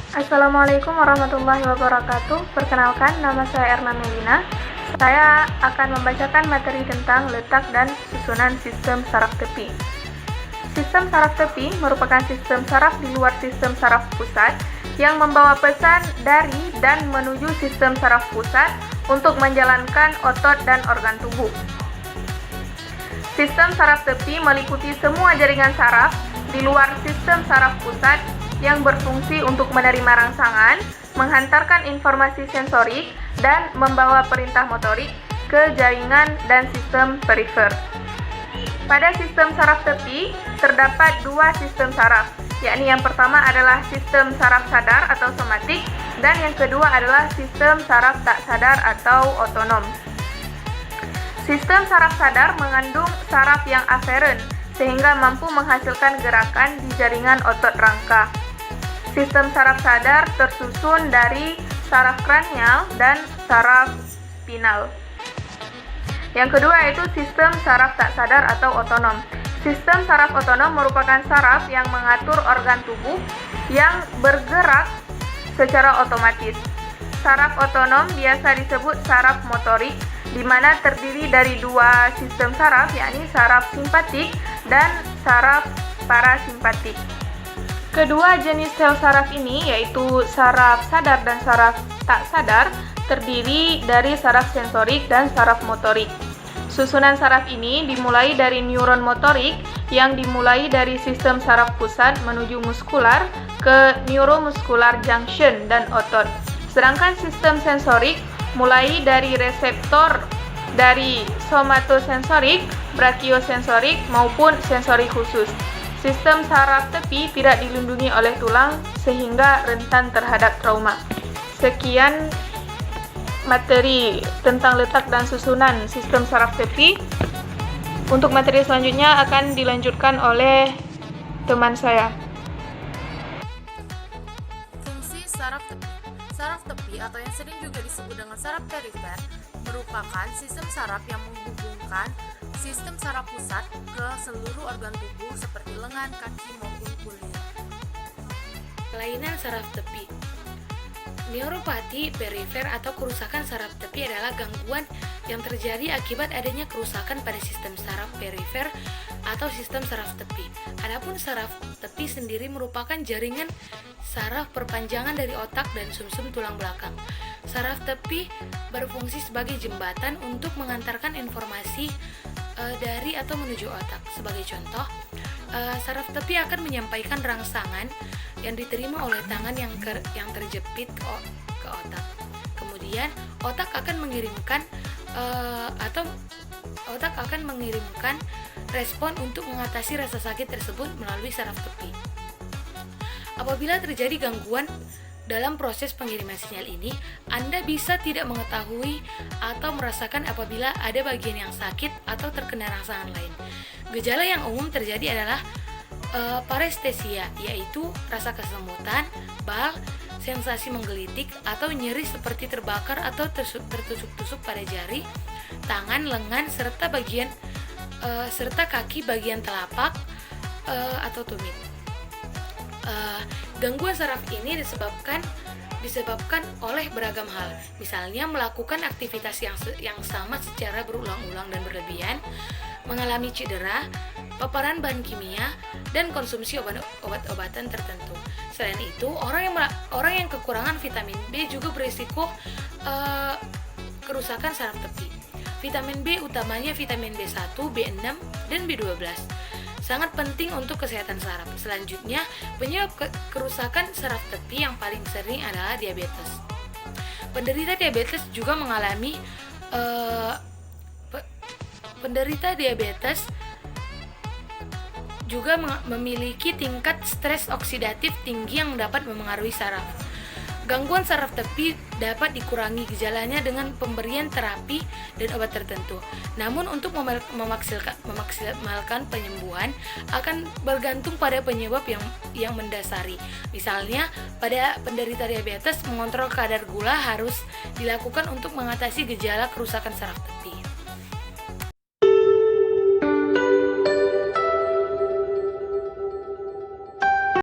Assalamualaikum warahmatullahi wabarakatuh. Perkenalkan, nama saya Erna Melina. Saya akan membacakan materi tentang letak dan susunan sistem saraf tepi. Sistem saraf tepi merupakan sistem saraf di luar sistem saraf pusat yang membawa pesan dari dan menuju sistem saraf pusat untuk menjalankan otot dan organ tubuh. Sistem saraf tepi meliputi semua jaringan saraf di luar sistem saraf pusat yang berfungsi untuk menerima rangsangan, menghantarkan informasi sensorik, dan membawa perintah motorik ke jaringan dan sistem perifer. Pada sistem saraf tepi, terdapat dua sistem saraf, yakni yang pertama adalah sistem saraf sadar atau somatik, dan yang kedua adalah sistem saraf tak sadar atau otonom. Sistem saraf sadar mengandung saraf yang aferen, sehingga mampu menghasilkan gerakan di jaringan otot rangka. Sistem saraf sadar tersusun dari saraf kranial dan saraf spinal. Yang kedua yaitu sistem saraf tak sadar atau otonom. Sistem saraf otonom merupakan saraf yang mengatur organ tubuh yang bergerak secara otomatis. Saraf otonom biasa disebut saraf motorik, di mana terdiri dari dua sistem saraf, yakni saraf simpatik dan saraf parasimpatik. Kedua jenis sel saraf ini, yaitu saraf sadar dan saraf tak sadar, terdiri dari saraf sensorik dan saraf motorik. Susunan saraf ini dimulai dari neuron motorik yang dimulai dari sistem saraf pusat menuju muskular ke neuromuscular junction dan otot. Sedangkan sistem sensorik mulai dari reseptor dari somatosensorik, brachiosensorik maupun sensori khusus. Sistem saraf tepi tidak dilindungi oleh tulang sehingga rentan terhadap trauma. Sekian materi tentang letak dan susunan sistem saraf tepi. Untuk materi selanjutnya akan dilanjutkan oleh teman saya. Fungsi saraf tepi. Saraf tepi atau yang sering juga disebut dengan saraf perifer merupakan sistem saraf yang menghubungkan sistem saraf pusat ke seluruh organ tubuh seperti lengan, kaki, maupun kulit. Kelainan saraf tepi. Neuropati perifer atau kerusakan saraf tepi adalah gangguan yang terjadi akibat adanya kerusakan pada sistem saraf perifer atau sistem saraf tepi. Adapun saraf tepi sendiri merupakan jaringan saraf perpanjangan dari otak dan sumsum tulang belakang. Saraf tepi berfungsi sebagai jembatan untuk mengantarkan informasi dari atau menuju otak. Sebagai contoh, saraf tepi akan menyampaikan rangsangan yang diterima oleh tangan yang terjepit ke otak. Kemudian otak akan mengirimkan respon untuk mengatasi rasa sakit tersebut melalui saraf tepi. Apabila terjadi gangguan dalam proses pengiriman sinyal ini, Anda bisa tidak mengetahui atau merasakan apabila ada bagian yang sakit atau terkena rangsangan lain. Gejala yang umum terjadi adalah parestesia, yaitu rasa kesemutan, bal, sensasi menggelitik atau nyeri seperti terbakar atau tertusuk-tusuk pada jari, tangan, lengan, serta kaki bagian telapak atau tumit. Gangguan saraf ini disebabkan oleh beragam hal, misalnya melakukan aktivitas yang sama secara berulang-ulang dan berlebihan, mengalami cedera, paparan bahan kimia, dan konsumsi obat-obatan tertentu. Selain itu, orang yang kekurangan vitamin B juga berisiko kerusakan saraf tepi. Vitamin B utamanya vitamin B1, B6, dan B12. Sangat penting untuk kesehatan saraf. Selanjutnya, penyebab kerusakan saraf tepi yang paling sering adalah diabetes. Penderita diabetes juga memiliki tingkat stres oksidatif tinggi yang dapat memengaruhi saraf. Gangguan saraf tepi dapat dikurangi gejalanya dengan pemberian terapi dan obat tertentu. Namun untuk memaksimalkan penyembuhan akan bergantung pada penyebab yang mendasari. Misalnya, pada penderita diabetes, mengontrol kadar gula harus dilakukan untuk mengatasi gejala kerusakan saraf tepi.